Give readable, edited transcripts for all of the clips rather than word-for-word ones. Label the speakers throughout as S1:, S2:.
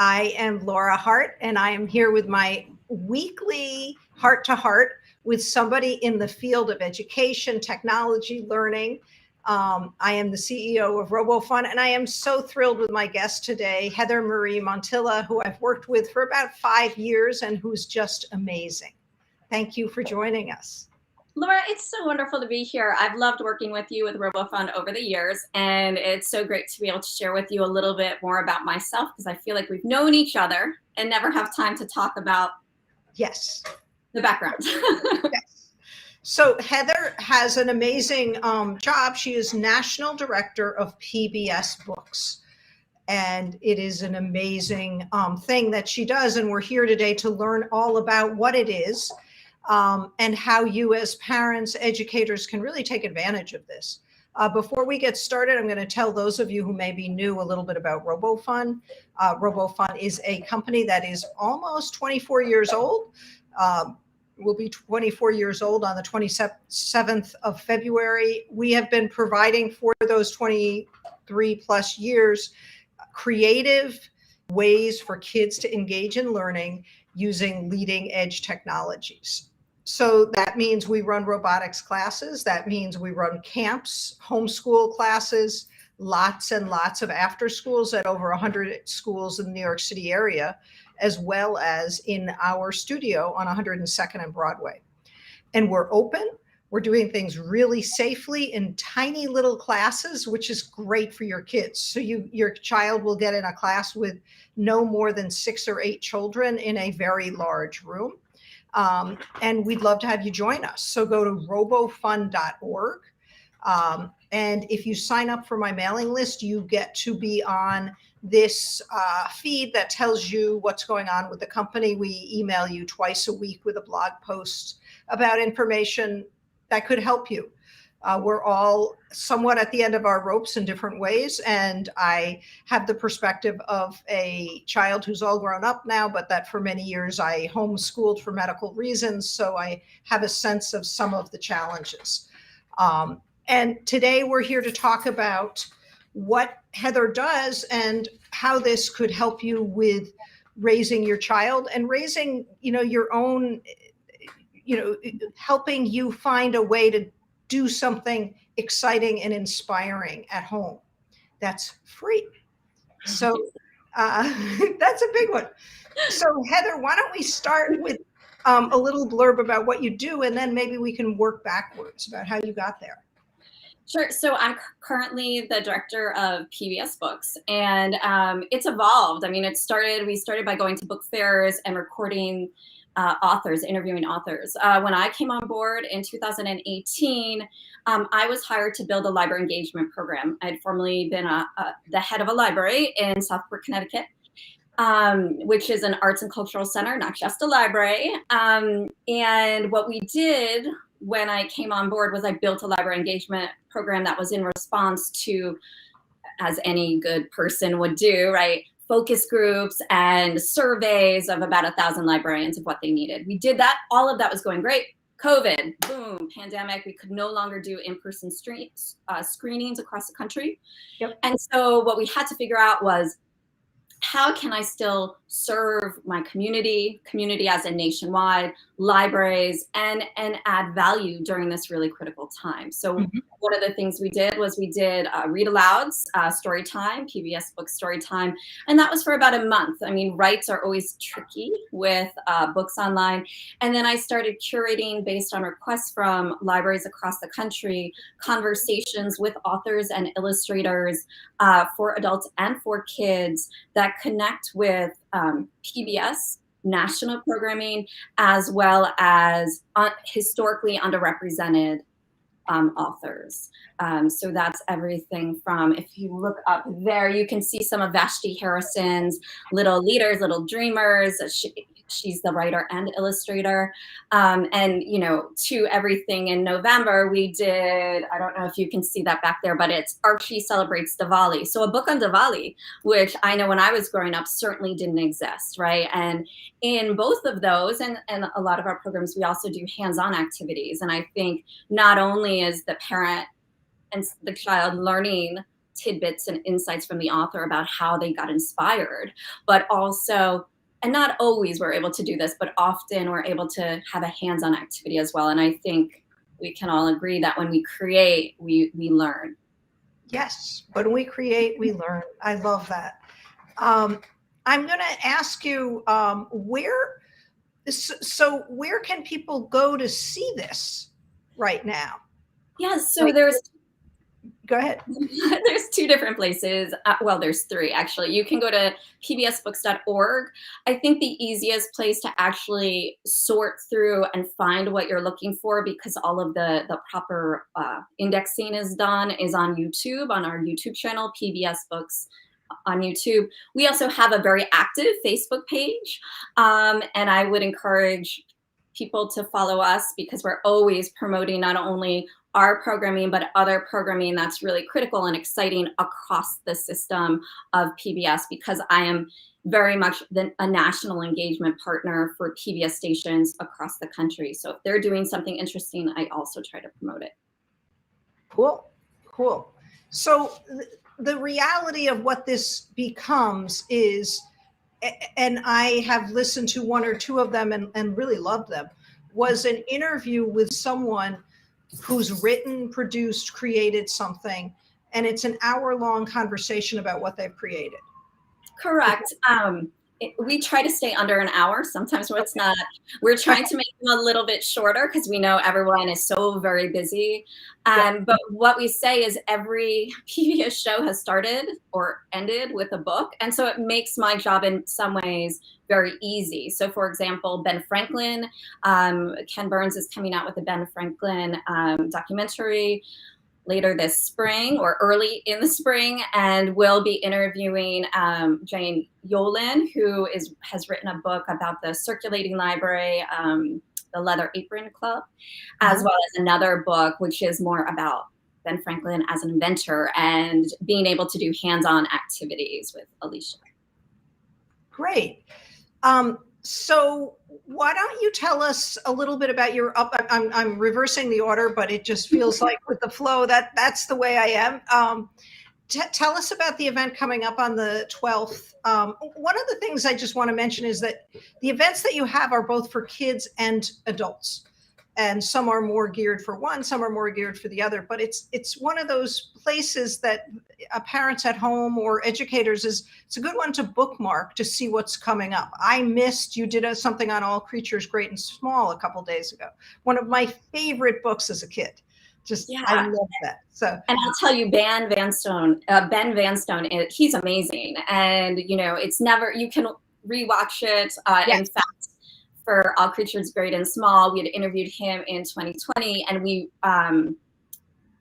S1: I am Laura Hart, and I am here with my weekly heart to heart with somebody in the field of education, technology, learning. I am the CEO of Robofun, and I am so thrilled with my guest today, Heather Montilla, who I've worked with for about 5 years and who's just amazing. Thank you for joining us.
S2: Laura, it's so wonderful to be here. I've loved working with you with Robofun over the years, and it's so great to be able to share with you a little bit more about myself, because I feel like we've known each other and never have time to talk about the background.
S1: Yes. So Heather has an amazing job. She is National Director of PBS Books. And it is an amazing thing that she does. And we're here today to learn all about what it is and how you as parents, educators can really take advantage of this. Before we get started, I'm going to tell those of you who may be new a little bit about Robofun. Robofun is a company that is almost 24 years old. Will be 24 years old on the 27th of February. We have been providing for those 23 plus years creative ways for kids to engage in learning using leading edge technologies. So that means we run robotics classes. That means we run camps, homeschool classes, lots and lots of after schools at over 100 schools in the New York City area, as well as in our studio on 102nd and Broadway. And we're open. We're doing things really safely in tiny little classes, which is great for your kids. So your child will get in a class with no more than 6 or 8 children in a very large room. And we'd love to have you join us. So go to robofun.org. And if you sign up for my mailing list, you get to be on this feed that tells you what's going on with the company. We email you twice a week with a blog post about information that could help you. We're all somewhat at the end of our ropes in different ways. And I have the perspective of a child who's all grown up now, but that for many years I homeschooled for medical reasons. So I have a sense of some of the challenges. And today we're here to talk about what Heather does and how this could help you with raising your child and raising, your own, helping you find a way to do something exciting and inspiring at home that's free. So that's a big one. So Heather, why don't we start with a little blurb about what you do, and then maybe we can work backwards about how you got there.
S2: Sure. So I'm currently the director of PBS Books, and it's evolved. I mean, we started by going to book fairs and recording authors, interviewing authors. When I came on board in 2018, I was hired to build a library engagement program. I'd formerly been the head of a library in Southport, Connecticut, which is an arts and cultural center, not just a library. And what we did when I came on board was I built a library engagement program that was in response to, as any good person would do, right, focus groups and surveys of about 1,000 librarians of what they needed. We did that. All of that was going great. COVID, boom, pandemic. We could no longer do in-person screenings across the country.
S1: Yep.
S2: And so what we had to figure out was, how can I still serve my community as a nationwide, libraries, and add value during this really critical time? So one of the things we did was we did read alouds, story time, PBS Books story time, and that was for about a month. I mean, rights are always tricky with books online. And then I started curating, based on requests from libraries across the country, conversations with authors and illustrators for adults and for kids that connect with PBS national programming, as well as historically underrepresented authors. So that's everything from, if you look up there, you can see some of Vashti Harrison's Little Leaders, Little Dreamers. She's the writer and illustrator. And, to everything in November, we did, I don't know if you can see that back there, but it's Archie Celebrates Diwali. So a book on Diwali, which I know when I was growing up certainly didn't exist, right? And in both of those, and a lot of our programs, we also do hands-on activities. And I think not only is the parent and the child learning tidbits and insights from the author about how they got inspired, but also, and not always we're able to do this, but often we're able to have a hands-on activity as well. And I think we can all agree that when we create, we learn.
S1: Yes, when we create, we learn. I love that. I'm going to ask you where can people go to see this right now?
S2: Yes, so there's
S1: Go ahead.
S2: There's two different places. Well, there's three, actually. You can go to pbsbooks.org. I think the easiest place to actually sort through and find what you're looking for, because all of the proper indexing is done, is on YouTube, on our YouTube channel, PBS Books on YouTube. We also have a very active Facebook page, and I would encourage people to follow us, because we're always promoting not only our programming, but other programming that's really critical and exciting across the system of PBS, because I am very much a national engagement partner for PBS stations across the country. So if they're doing something interesting, I also try to promote it.
S1: Cool, cool. So the reality of what this becomes is, and I have listened to one or two of them and really loved them, was an interview with someone who's written, produced, created something, and it's an hour-long conversation about what they've created.
S2: Correct. We try to stay under an hour. Sometimes when it's not, we're trying to make them a little bit shorter, because we know everyone is so very busy. But what we say is every PBS show has started or ended with a book. And so it makes my job in some ways very easy. So for example, Ben Franklin, Ken Burns is coming out with a Ben Franklin documentary later this spring or early in the spring, and we'll be interviewing Jane Yolen, who has written a book about the circulating library, the Leather Apron Club, as well as another book which is more about Ben Franklin as an inventor and being able to do hands-on activities with Alicia.
S1: Great. So why don't you tell us a little bit about your I'm reversing the order, but it just feels like with the flow that's the way I am. Tell us about the event coming up on the 12th. One of the things I just want to mention is that the events that you have are both for kids and adults. And some are more geared for one, some are more geared for the other. But it's one of those places that parents at home or educators it's a good one to bookmark to see what's coming up. I missed, you did something on All Creatures Great and Small a couple days ago. One of my favorite books as a kid. I love that. So,
S2: and I'll tell you, Ben Van Stone, he's amazing. And it's never, you can rewatch it. In fact, for All Creatures Great and Small, we had interviewed him in 2020, and we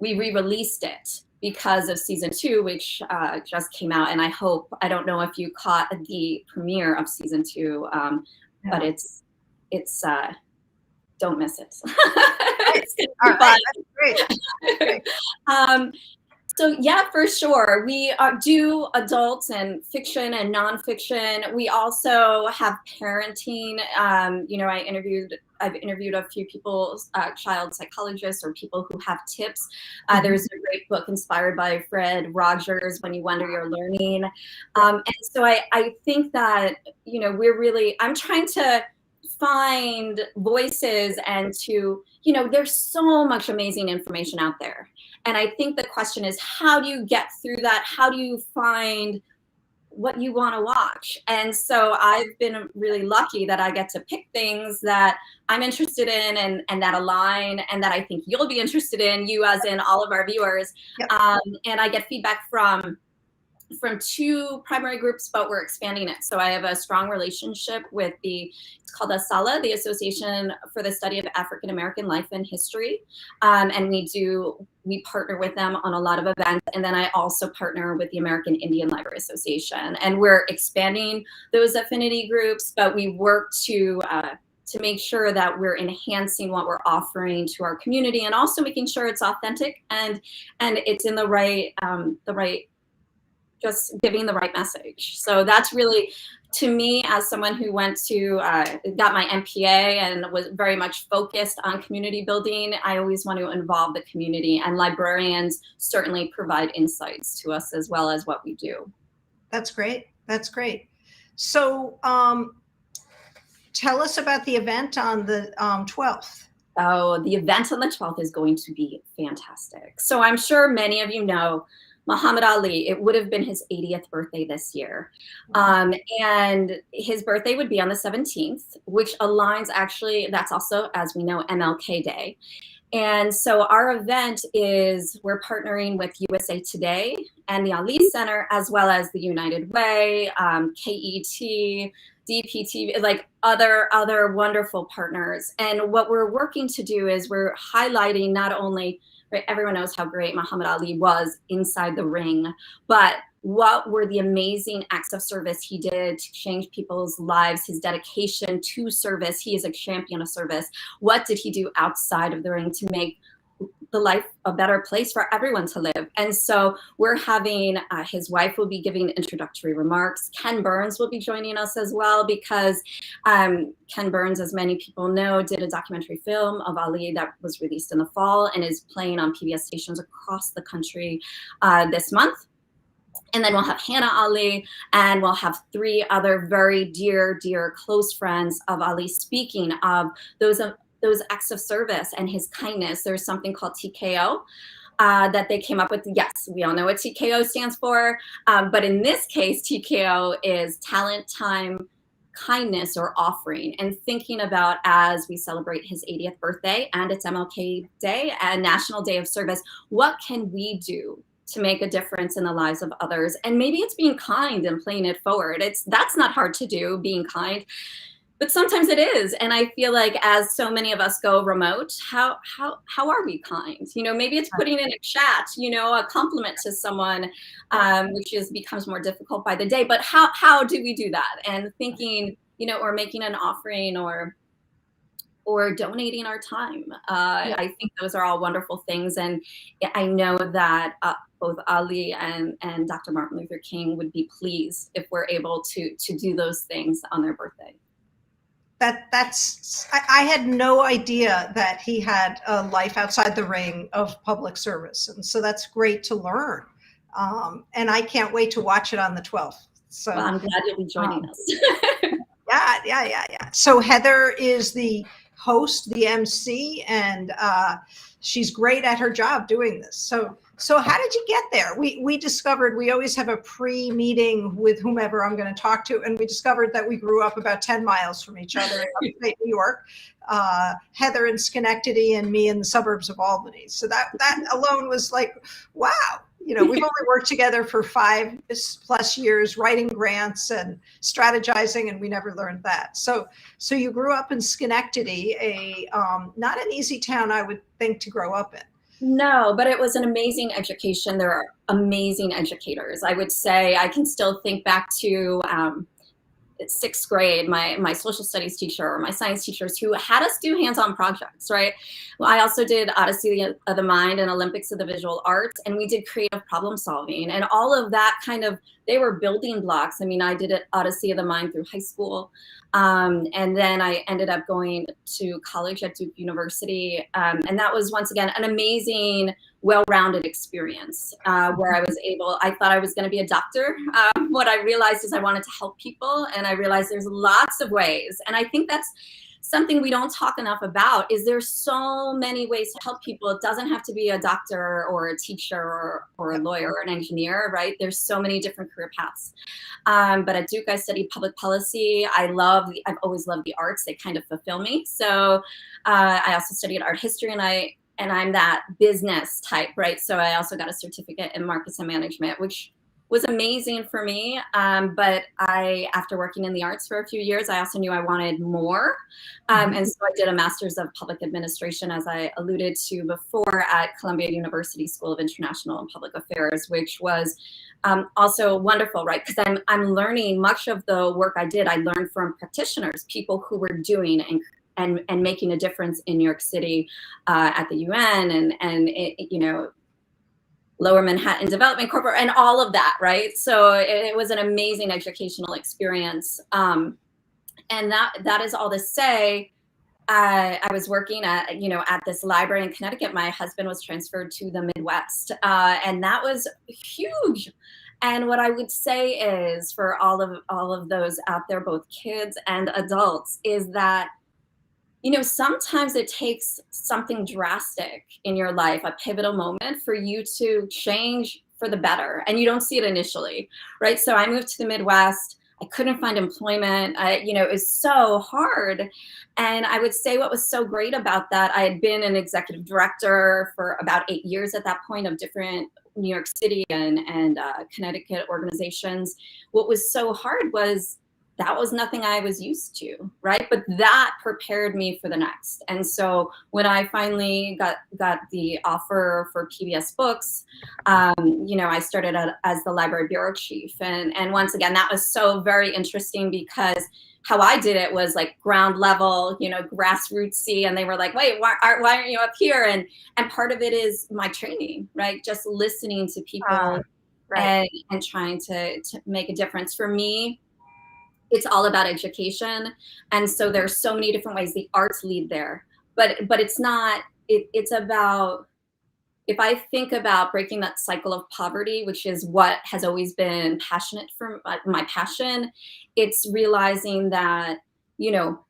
S2: re-released it because of season 2, which just came out. And I don't know if you caught the premiere of season 2, but it's don't miss it. It's gonna be fun. Great. So yeah, for sure. We do adults and fiction and nonfiction. We also have parenting. I've interviewed a few people, child psychologists or people who have tips. There's a great book inspired by Fred Rogers, When You Wonder You're Learning. And so I think that, I'm trying to find voices and to, there's so much amazing information out there. And I think the question is, how do you get through that? How do you find what you want to watch? And so I've been really lucky that I get to pick things that I'm interested in and that align and that I think you'll be interested in, you as in all of our viewers. Yep. And I get feedback from 2 primary groups, but we're expanding it. So I have a strong relationship with it's called ASALH, the Association for the Study of African American Life and History. And we partner with them on a lot of events. And then I also partner with the American Indian Library Association. And we're expanding those affinity groups, but we work to make sure that we're enhancing what we're offering to our community and also making sure it's authentic and it's in the right just giving the right message. So that's really to me, as someone who went to, got my MPA and was very much focused on community building, I always want to involve the community, and librarians certainly provide insights to us as well as what we do.
S1: That's great. That's great. So tell us about the event on the 12th.
S2: Oh, the event on the 12th is going to be fantastic. So I'm sure many of you know Muhammad Ali. It would have been his 80th birthday this year. And his birthday would be on the 17th, which aligns actually, that's also, as we know, MLK Day. And so our event is, we're partnering with USA Today and the Ali Center, as well as the United Way, KET, DPTV, like other wonderful partners. And what we're working to do is we're highlighting not only, right, everyone knows how great Muhammad Ali was inside the ring, but what were the amazing acts of service he did to change people's lives, his dedication to service. He is a champion of service. What did he do outside of the ring to make the life a better place for everyone to live? And so we're having, his wife will be giving introductory remarks. Ken Burns will be joining us as well, because Ken Burns, as many people know, did a documentary film of Ali that was released in the fall and is playing on PBS stations across the country this month. And then we'll have Hannah Ali, and we'll have 3 other very dear, close friends of Ali speaking of those acts of service and his kindness. There's something called TKO that they came up with. Yes, we all know what TKO stands for, but in this case, TKO is talent, time, kindness, or offering. And thinking about, as we celebrate his 80th birthday and it's MLK Day and National Day of Service, what can we do to make a difference in the lives of others? And maybe it's being kind and playing it forward. That's not hard to do, being kind, but sometimes it is. And I feel like, as so many of us go remote, how are we kind? You know, maybe it's putting in a chat, you know, a compliment to someone, which becomes more difficult by the day. But how do we do that? And thinking, you know, or making an offering, or donating our time. I think those are all wonderful things. And I know that both Ali and Dr. Martin Luther King would be pleased if we're able to do those things on their birthday.
S1: I had no idea that he had a life outside the ring of public service. And so that's great to learn. And I can't wait to watch it on the 12th. So
S2: well, I'm glad you'll be joining us.
S1: Yeah. So Heather is the host, the MC, and she's great at her job doing this. So how did you get there? We discovered we always have a pre-meeting with whomever I'm going to talk to, and we discovered that we grew up about 10 miles from each other in upstate New York. Heather in Schenectady and me in the suburbs of Albany. So that alone was like, wow. You know, we've only worked together for 5+ years, writing grants and strategizing, and we never learned that. So you grew up in Schenectady, a not an easy town, I would think, to grow up in.
S2: No, but it was an amazing education. There are amazing educators. I would say I can still think back to 6th grade, my social studies teacher or my science teachers who had us do hands-on projects, right? Well, I also did Odyssey of the Mind and Olympics of the Visual Arts, and we did creative problem solving, and all of that they were building blocks. I mean, I did Odyssey of the Mind through high school, and then I ended up going to college at Duke University, and that was, once again, an amazing, well-rounded experience where I thought I was going to be a doctor. What I realized is I wanted to help people, and I realized there's lots of ways. And I think that's something we don't talk enough about, is there's so many ways to help people. It doesn't have to be a doctor or a teacher or a lawyer or an engineer, right? There's so many different career paths. But at Duke, I studied public policy. I've always loved the arts. They kind of fulfill me. So I also studied art history, and I'm that business type, right? So I also got a certificate in markets and management, which was amazing for me. But after working in the arts for a few years, I also knew I wanted more. And so I did a master's of public administration, as I alluded to before, at Columbia University School of International and Public Affairs, which was also wonderful, right? Because I'm learning much of the work I did. I learned from practitioners, people who were doing and making a difference in New York City at the UN, and it, you know, Lower Manhattan Development Corporation, and all of that, right? So it was an amazing educational experience. And that is all to say, I was working at, at this library in Connecticut. My husband was transferred to the Midwest, and that was huge. And what I would say is, for all of those out there, both kids and adults, is that, sometimes it takes something drastic in your life, a pivotal moment, for you to change for the better, and you don't see it initially, right? So I moved to the Midwest. I couldn't find employment. It was so hard. And I would say what was so great about that, I had been an executive director for about 8 years at that point of different New York City and Connecticut organizations. What was so hard was that was nothing I was used to, right? But that prepared me for the next. And so when I finally got the offer for PBS Books, I started as the library bureau chief. And once again, that was so very interesting, because how I did it was like ground level, grassrootsy. And they were like, wait, why aren't you up here? And part of it is my training, right? Just listening to people
S1: Right.
S2: and trying to make a difference. For me, it's all about education. And so there's so many different ways the arts lead there, but it's not, it's about, if I think about breaking that cycle of poverty, which is what has always been passionate for my passion, it's realizing that,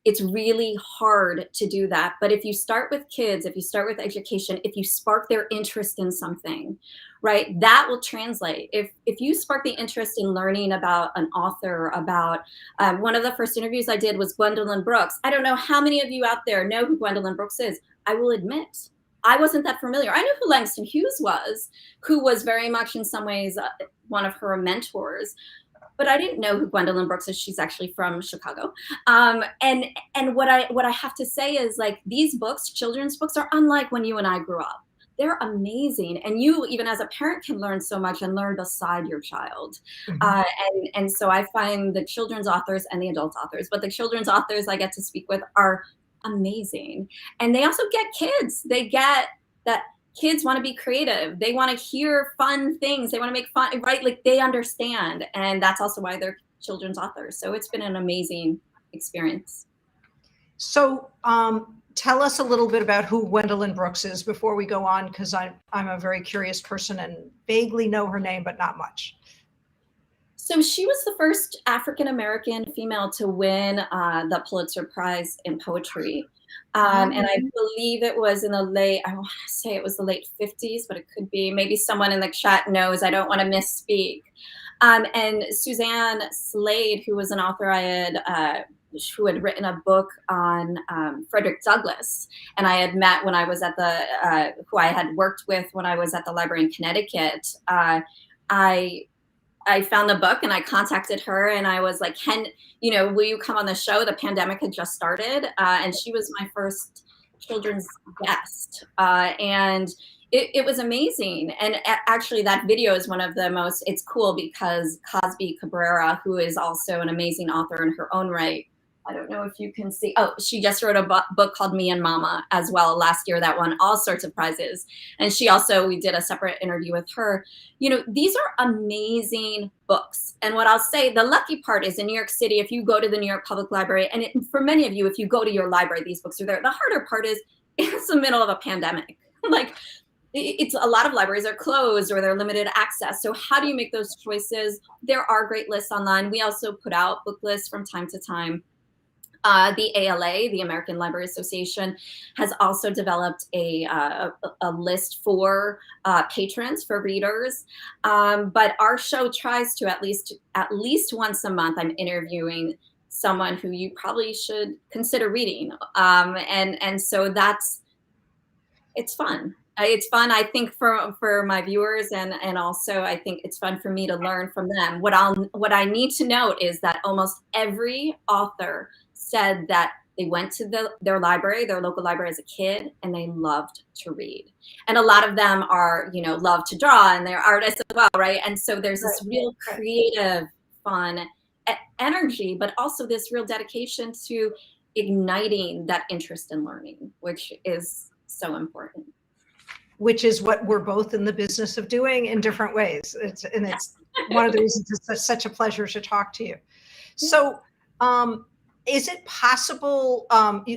S2: it's really hard to do that. But if you start with kids, if you start with education, if you spark their interest in something, right, that will translate. If you spark the interest in learning about an author, about one of the first interviews I did was Gwendolyn Brooks. I don't know how many of you out there know who Gwendolyn Brooks is. I will admit, I wasn't that familiar. I knew who Langston Hughes was, who was very much in some ways one of her mentors, but I didn't know who Gwendolyn Brooks is. She's actually from Chicago. And what I have to say is, like, these books, children's books, are unlike when you and I grew up. They're amazing. And you, even as a parent, can learn so much and learn beside your child. And so I find the children's authors and the adult authors, but the children's authors I get to speak with are amazing. And they also get kids. They get that kids want to be creative. They want to hear fun things. They want to make fun, right? Like, they understand. And that's also why they're children's authors. So it's been an amazing experience.
S1: So tell us a little bit about who Gwendolyn Brooks is before we go on, because I'm a very curious person and vaguely know her name, but not much.
S2: So she was the first African-American female to win the Pulitzer Prize in poetry. And I believe it was in I want to say it was the late 50s, but it could be, maybe someone in the chat knows. I don't want to misspeak. And Suzanne Slade, who was an author who had written a book on Frederick Douglass, and I had met when I was at who I had worked with when I was at the library in Connecticut. I found the book and I contacted her and I was like, will you come on the show? The pandemic had just started, and she was my first children's guest. And it was amazing. And actually that video is one of the most, it's cool because Cosby Cabrera, who is also an amazing author in her own right, I don't know if you can see. Oh, she just wrote a book called Me and Mama as well last year that won all sorts of prizes. And we did a separate interview with her. These are amazing books. And what I'll say, the lucky part is in New York City, if you go to the New York Public Library, and for many of you, if you go to your library, these books are there. The harder part is it's the middle of a pandemic. Like, it's a lot of libraries are closed or they're limited access. So how do you make those choices? There are great lists online. We also put out book lists from time to time. The ALA, the American Library Association, has also developed a list for patrons, for readers. But our show tries to at least once a month, I'm interviewing someone who you probably should consider reading. And so it's fun. It's fun, I think, for my viewers, and also I think it's fun for me to learn from them. What I need to note is that almost every author said that they went to their local library as a kid, and they loved to read. And a lot of them are, love to draw, and they're artists as well, right? And so there's this real creative, fun energy, but also this real dedication to igniting that interest in learning, which is so important.
S1: which is what we're both in the business of doing in different ways. It's one of the reasons it's such a pleasure to talk to you. So, is it possible,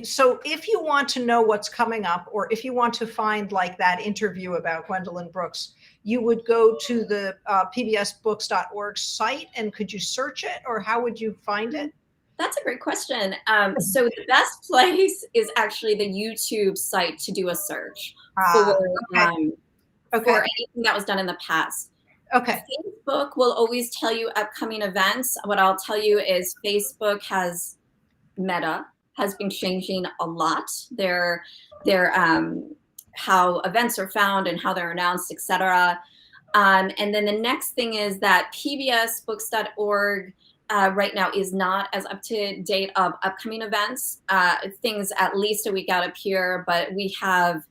S1: so if you want to know what's coming up, or if you want to find like that interview about Gwendolyn Brooks, you would go to the pbsbooks.org site, and could you search it, or how would you find it?
S2: That's a great question. So the best place is actually the YouTube site to do a search for anything that was done in the past.
S1: Okay.
S2: Facebook will always tell you upcoming events. What I'll tell you is Facebook Meta has been changing a lot. Their how events are found and how they're announced, etc. And then the next thing is that pbsbooks.org right now is not as up to date of upcoming events. Things at least a week out appear, but we have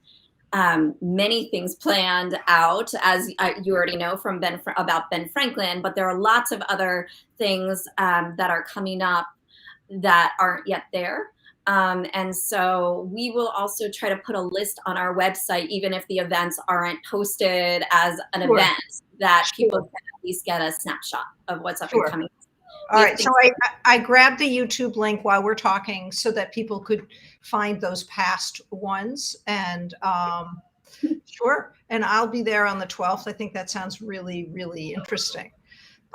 S2: many things planned out, as you already know from about Ben Franklin, but there are lots of other things that are coming up that aren't yet there. And so we will also try to put a list on our website, even if the events aren't posted as an event, that people can at least get a snapshot of what's up and coming.
S1: All right, so I grabbed the YouTube link while we're talking so that people could find those past ones, and sure, and I'll be there on the 12th. I think that sounds really, really interesting.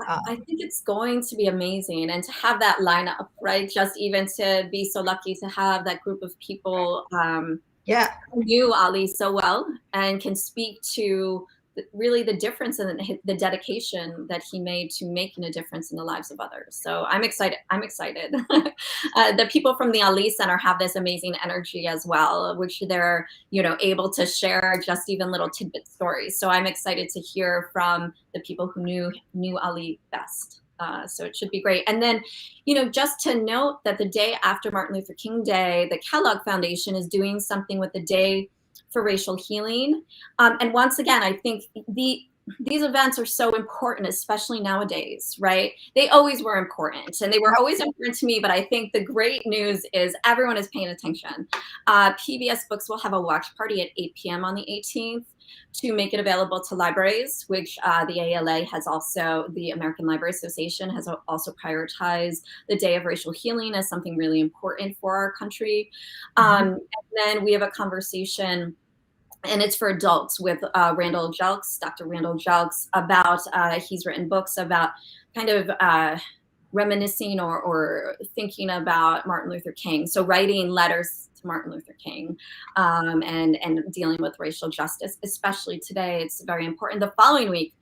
S2: I think it's going to be amazing, and to have that lineup, right? Just even to be so lucky to have that group of people who knew Ali so well and can speak to really the difference and the dedication that he made to making a difference in the lives of others. So I'm excited. The people from the Ali Center have this amazing energy as well, which they're, able to share just even little tidbit stories. So I'm excited to hear from the people who knew Ali best. So it should be great. And then, just to note that the day after Martin Luther King Day, the Kellogg Foundation is doing something with the Day for Racial Healing. And once again, I think these events are so important, especially nowadays, right? They always were important, and they were always important to me, but I think the great news is everyone is paying attention. PBS Books will have a watch party at 8 p.m. on the 18th to make it available to libraries, which the ALA has also, the American Library Association has also prioritized the Day of Racial Healing as something really important for our country. And then we have a conversation, and it's for adults, with Randall Jelks, Dr. Randall Jelks, about, he's written books about kind of reminiscing or thinking about Martin Luther King. So writing letters to Martin Luther King and dealing with racial justice, especially today, it's very important. The following week,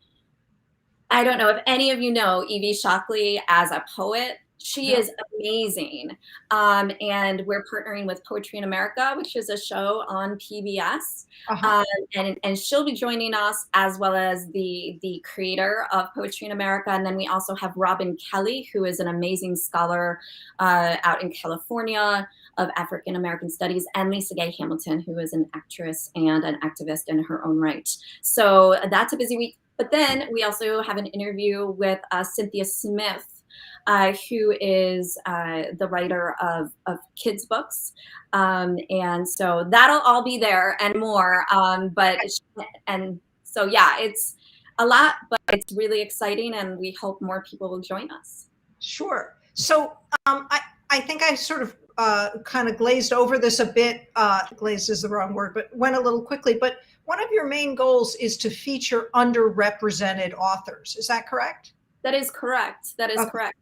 S2: I don't know if any of you know Evie Shockley as a poet. She is amazing. And we're partnering with Poetry in America, which is a show on PBS. And she'll be joining us, as well as the creator of Poetry in America. And then we also have Robin Kelly, who is an amazing scholar out in California of African American studies, and Lisa Gay Hamilton, who is an actress and an activist in her own right. So that's a busy week. But then we also have an interview with Cynthia Smith, who is the writer of kids' books. And so that'll all be there and more. So yeah, it's a lot, but it's really exciting, and we hope more people will join us.
S1: Sure. So I think I sort of kind of glazed over this a bit. Glazed is the wrong word, but went a little quickly. But one of your main goals is to feature underrepresented authors. Is that correct?
S2: That is correct. That is correct.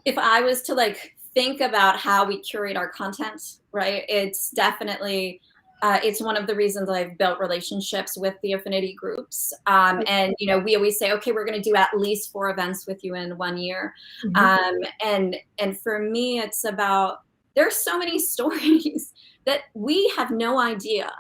S2: If I was to think about how we curate our content, right, it's definitely, it's one of the reasons I've built relationships with the affinity groups. And, we always say, okay, we're going to do at least 4 events with you in 1 year. And for me, it's about, there's so many stories that we have no idea,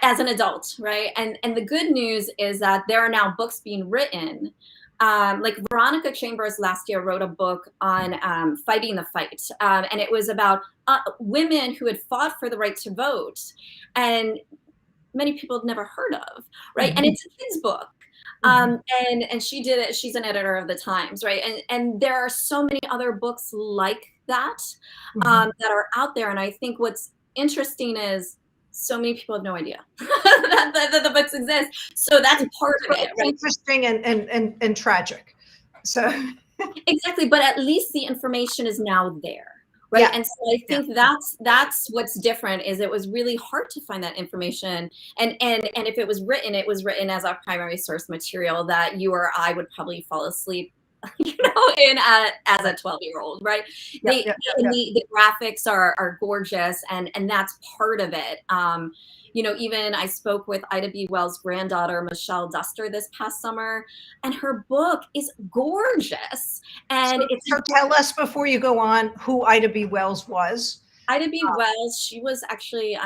S2: as an adult, right? And the good news is that there are now books being written. Like Veronica Chambers last year wrote a book on fighting the fight. And it was about women who had fought for the right to vote, and many people had never heard of, right? And it's a kid's book. And she did it. She's an editor of the Times, right? And there are so many other books like that that are out there. And I think what's interesting is so many people have no idea that the books exist. So that's part of it, right?
S1: Interesting and tragic. So
S2: exactly, but at least the information is now there. Right.
S1: Yeah.
S2: And so I think that's what's different, is it was really hard to find that information. And if it was written as our primary source material that you or I would probably fall asleep, as a 12-year-old, right? The graphics are gorgeous, and that's part of it. Even I spoke with Ida B. Wells' granddaughter, Michelle Duster, this past summer, and her book is gorgeous. And
S1: so tell us, before you go on, who Ida B. Wells was.
S2: Ida B. Wells, she was actually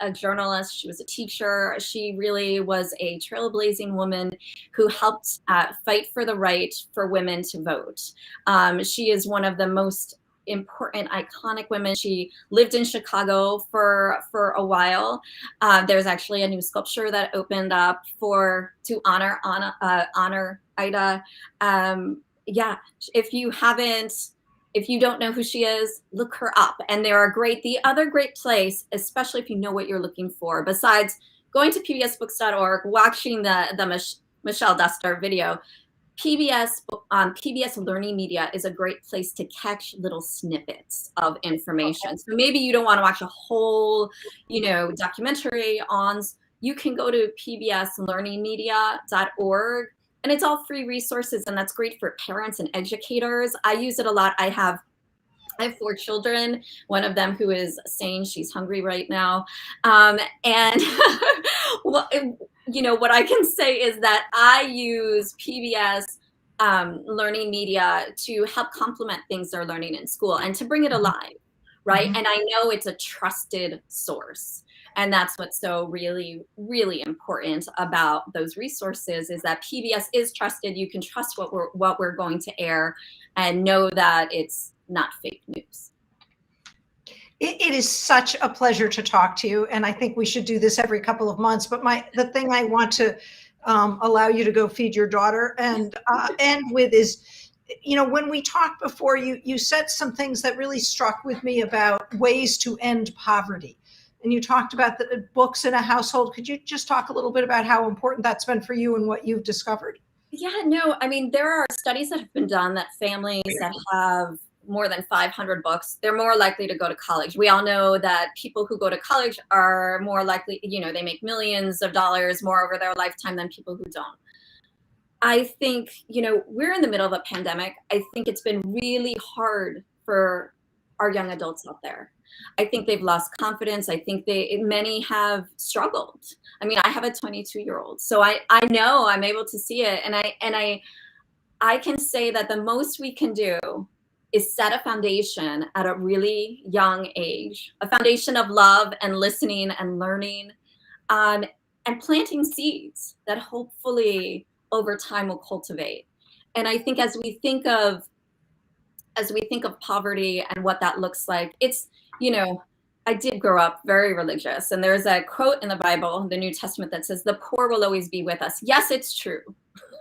S2: a journalist. She was a teacher. She really was a trailblazing woman who helped fight for the right for women to vote. She is one of the most important, iconic women. She lived in Chicago for a while. There's actually a new sculpture that opened up to honor Ida. If you don't know who she is, look her up. And the other great place, especially if you know what you're looking for, besides going to pbsbooks.org, watching the Michelle Duster video, PBS Learning Media is a great place to catch little snippets of information. So maybe you don't want to watch a whole, documentary on, you can go to pbslearningmedia.org. And it's all free resources, and that's great for parents and educators. I use it a lot. I have 4 children, one of them who is saying she's hungry right now. And what I can say is that I use PBS Learning Media to help complement things they're learning in school and to bring it alive, right? Mm-hmm. And I know it's a trusted source. And that's what's so really, really important about those resources, is that PBS is trusted. You can trust what we're going to air and know that it's not fake news.
S1: It is such a pleasure to talk to you. And I think we should do this every couple of months. But the thing I want to allow you to go feed your daughter and end with is, when we talked before, you said some things that really struck with me about ways to end poverty. And you talked about the books in a household. Could you just talk a little bit about how important that's been for you and what you've discovered?
S2: Yeah, no, I mean, there are studies that have been done that families that have more than 500 books, they're more likely to go to college. We all know that people who go to college are more likely, they make millions of dollars more over their lifetime than people who don't. I think, we're in the middle of a pandemic. I think it's been really hard for our young adults out there. I think they've lost confidence. I think many have struggled. I mean, I have a 22-year-old, so I know, I'm able to see it. And I can say that the most we can do is set a foundation at a really young age, a foundation of love and listening and learning, and planting seeds that hopefully over time will cultivate. And I think as we think of poverty and what that looks like, it's, I did grow up very religious, and there's a quote in the Bible, the New Testament, that says, "The poor will always be with us." Yes, it's true.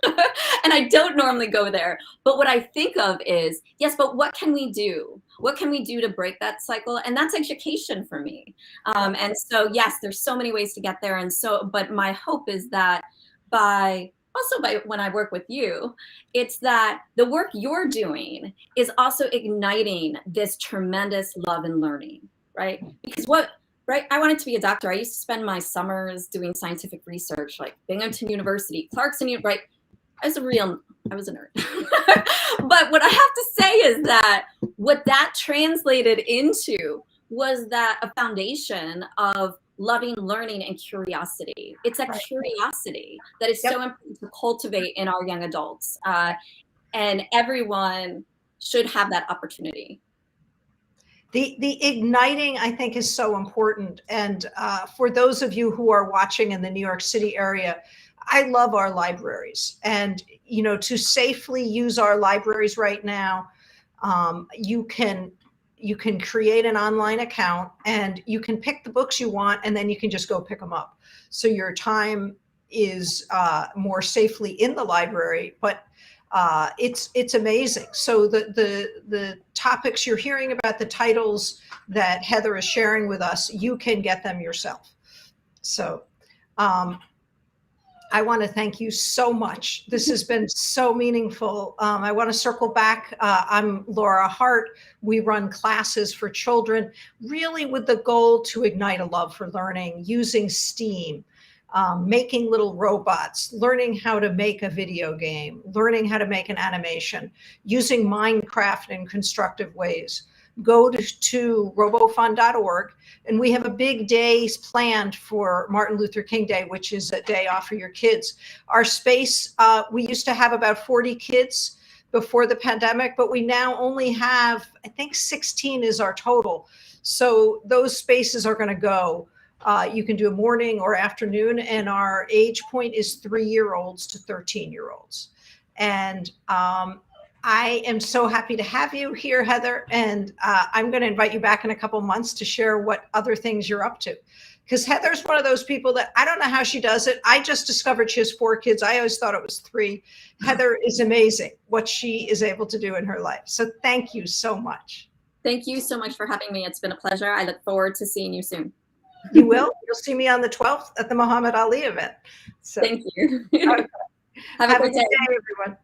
S2: And I don't normally go there, but what I think of is, yes, but what can we do? What can we do to break that cycle? And that's education for me. And so, yes, there's so many ways to get there. But my hope is that by when I work with you, it's that the work you're doing is also igniting this tremendous love and learning, right? Because I wanted to be a doctor. I used to spend my summers doing scientific research, like Binghamton University, Clarkson, right? I was a nerd. But what I have to say is that what that translated into was that a foundation of loving, learning, and curiosity. It's a curiosity that is so important to cultivate in our young adults. And everyone should have that opportunity.
S1: The igniting, I think, is so important. And for those of you who are watching in the New York City area, I love our libraries. And, to safely use our libraries right now, you can create an online account and you can pick the books you want, and then you can just go pick them up. So your time is more safely in the library, but it's amazing. So the topics you're hearing about, the titles that Heather is sharing with us, you can get them yourself. So I want to thank you so much. This has been so meaningful. I want to circle back. I'm Laura Hart. We run classes for children, really with the goal to ignite a love for learning using STEAM, making little robots, learning how to make a video game, learning how to make an animation, using Minecraft in constructive ways. Go to robofun.org, and we have a big day planned for Martin Luther King Day, which is a day off for your kids. Our space, we used to have about 40 kids before the pandemic, but we now only have, I think 16 is our total. So those spaces are going to go. You can do a morning or afternoon, and our age point is 3-year-olds to 13-year-olds. And I am so happy to have you here, Heather, and I'm going to invite you back in a couple months to share what other things you're up to. Because Heather's one of those people that I don't know how she does it. I just discovered she has 4 kids. I always thought it was 3. Heather is amazing what she is able to do in her life. So thank you so much.
S2: Thank you so much for having me. It's been a pleasure. I look forward to seeing you soon.
S1: You will. You'll see me on the 12th at the Muhammad Ali event. So,
S2: thank you.
S1: Okay.
S2: Have a great day,
S1: everyone.